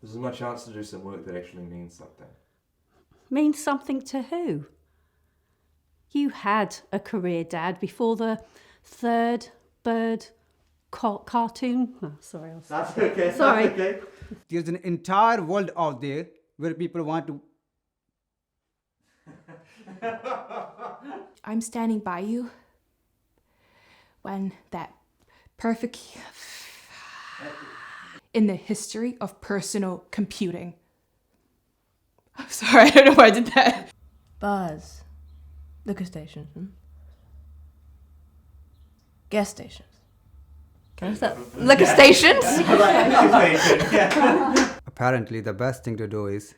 This is my chance to do some work that actually means something. Means something to who? You had a career, Dad, before the third bird cartoon. Oh, sorry. That's okay. Sorry. That's okay. There's an entire world out there where people want to. I'm standing by you when that perfect in the history of personal computing. I'm sorry, I don't know why I did that. Bars. Liquor stations. Gas stations. Can I start? Liquor stations? Apparently, the best thing to do is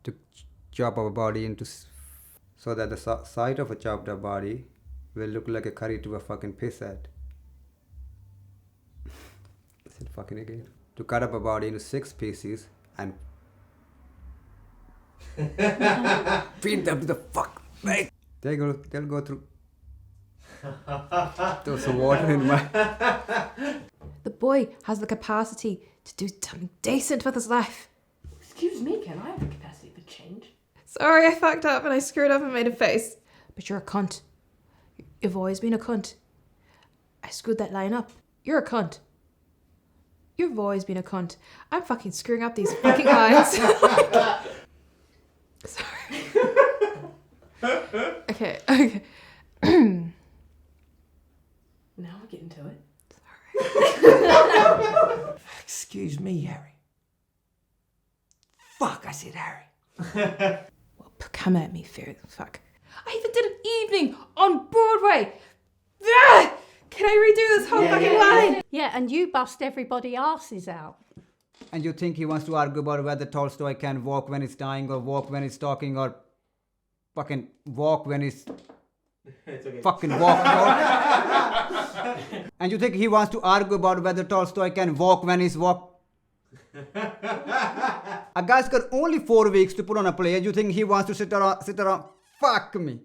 to chop our body into so that the side of a chopped up body will look like a curry to a fucking piss at. Is it fucking again? To cut up a body into 6 pieces and feed them to the fuck. They'll go through. There's some water in my. The boy has the capacity to do something decent with his life. Excuse me, Ken. I have the capacity for change. Sorry, I fucked up and I screwed up and made a face. But you're a cunt. You've always been a cunt. I screwed that line up. You're a cunt. You've always been a cunt. I'm fucking screwing up these fucking lines. Sorry. Okay. Now we're getting to it. Excuse me, Harry. Fuck, I said Harry. Well, come at me, fair fuck. I even did an evening on Broadway. Ah! Can I redo this whole fucking line? Yeah, and you bust everybody asses out. And you think he wants to argue about whether Tolstoy can walk when he's dying or walk when he's talking or fucking walk when he's fucking walk. And you think he wants to argue about whether Tolstoy can walk when he's walk. A guy's got only 4 weeks to put on a play and you think he wants to sit around fuck me.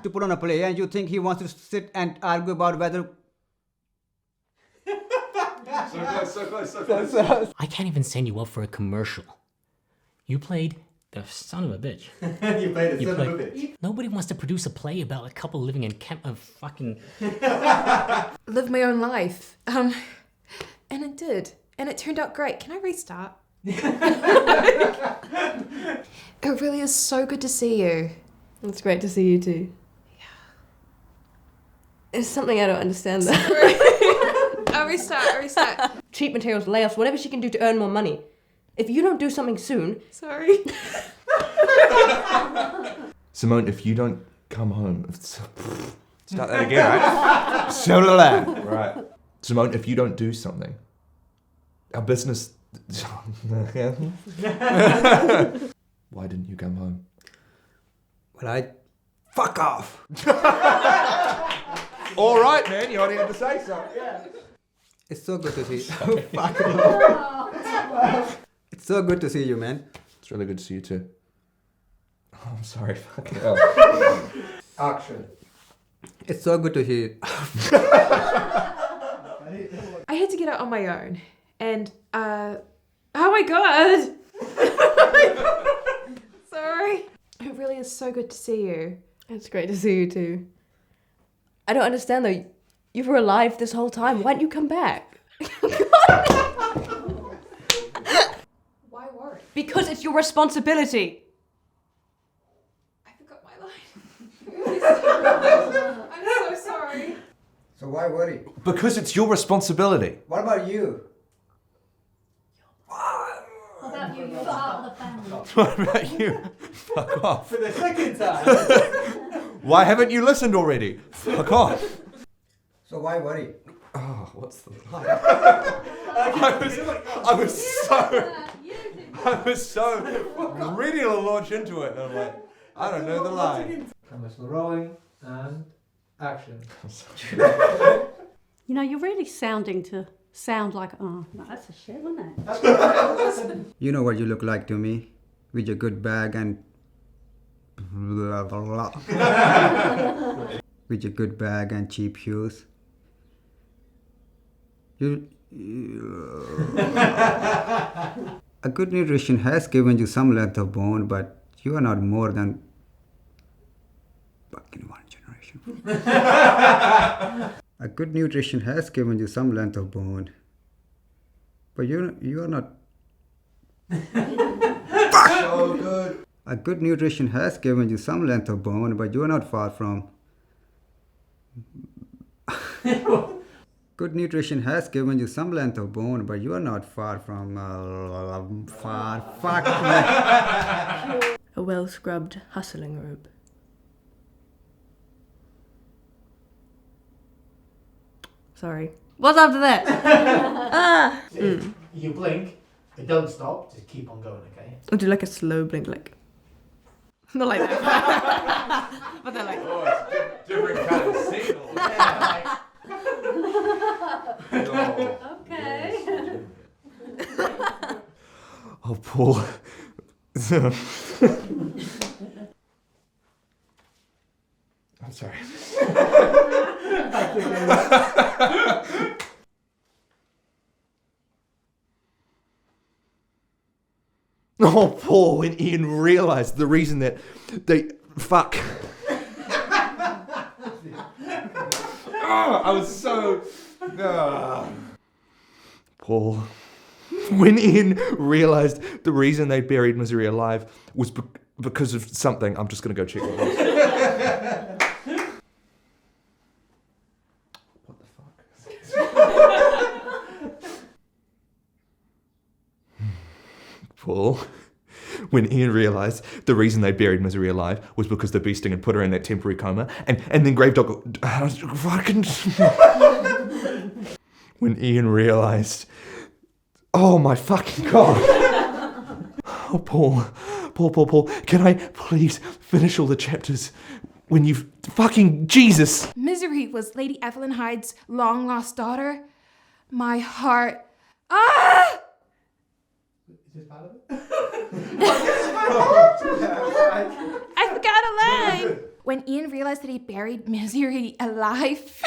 To put on a play and you think he wants to sit and argue about whether. So close. I can't even send you up for a commercial. You played the son of a bitch. You played the son of a bitch. Nobody wants to produce a play about a couple living in fucking... Live my own life. And it did. And it turned out great. Can I restart? It really is so good to see you. It's great to see you too. Yeah. There's something I don't understand there. I'll restart. Cheap materials, layoffs, whatever she can do to earn more money. If you don't do something soon... Sorry. Simone, if you don't come home... Start that again, right? Shalala. Right. Simone, if you don't do something, our business... Why didn't you come home? Well, I. Fuck off! All right, man, you only had to say something. It's so good to see you. Fuck. It's so good to see you, man. It's really good to see you too. Oh, I'm sorry, fucking hell. Action. It's so good to hear you. I had to get out on my own. And, oh my god! Sorry. It really is so good to see you. It's great to see you too. I don't understand though. You were alive this whole time. Why didn't you come back? Why worry? Because it's your responsibility. I forgot my line. I'm so sorry. So why worry? Because it's your responsibility. What about you? What about you? You're part of the family. What about you? Fuck off. For the second time. Why haven't you listened already? Fuck off. So why worry? Oh, what's the line? I was so ready to launch into it, and I'm like, I don't know the line. Cameras were rolling and action. You know, you're really sound like, oh, no, that's a shit, isn't it? You know what you look like to me, with your good bag and blah, blah, blah. With your good bag and cheap shoes. You A good nutrition has given you some length of bone, but you are not more than fucking one generation. A good nutrition has given you some length of bone, but you are not. So good. A good nutrition has given you some length of bone, but you are not far from. Good nutrition has given you some length of bone, but you are not far from. Fuck. A well-scrubbed hustling robe. Sorry. What's after that? You blink, but don't stop. Just keep on going, okay? Or do like a slow blink, like. Not like that. But they're like. Oh, it's different kind of signal. Okay. Oh, Paul. I'm sorry. Oh, Paul, when Ian realised the reason that they... Fuck. I was so... Paul. When Ian realised the reason they buried Misery alive was because of something. I'm just going to go check what it was. What the fuck? Paul. When Ian realised the reason they buried Misery alive was because the bee sting had put her in that temporary coma, and then Gravedog... fucking... When Ian realised... Oh my fucking God. Oh, Paul. Paul, can I please finish all the chapters when you've... Fucking Jesus. Misery was Lady Evelyn Hyde's long-lost daughter. My heart... Ah! Is this part of it? I forgot a line! When Ian realised that he buried Misery alive...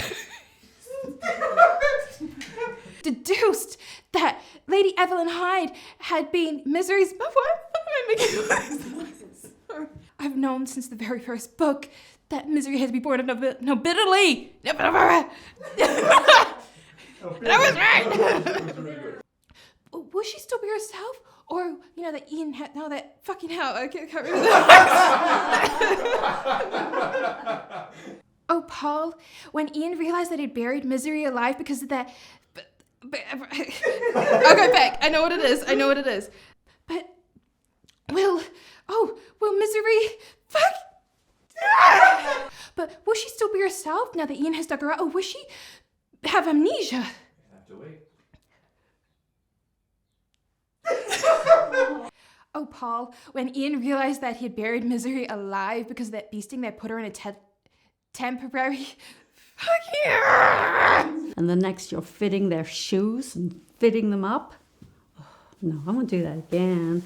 deduced that Lady Evelyn Hyde had been Misery's... Why am I making noises? I've known since the very first book that Misery had to be born of nobility. And I was right. Will she still be herself? Or, you know, that Ian had... No, that fucking hell. I can't remember that. Oh, Paul, when Ian realised that he'd buried Misery alive because of that... I'll go back. I know what it is. But will Misery... Fuck! But will she still be herself now that Ian has dug her out? Or will she have amnesia? You have to wait. Oh, Paul, when Ian realised that he had buried Misery alive because of that bee sting that put her in a temporary... Fuck yeah! And the next you're fitting their shoes and fitting them up. Oh, no, I won't do that again.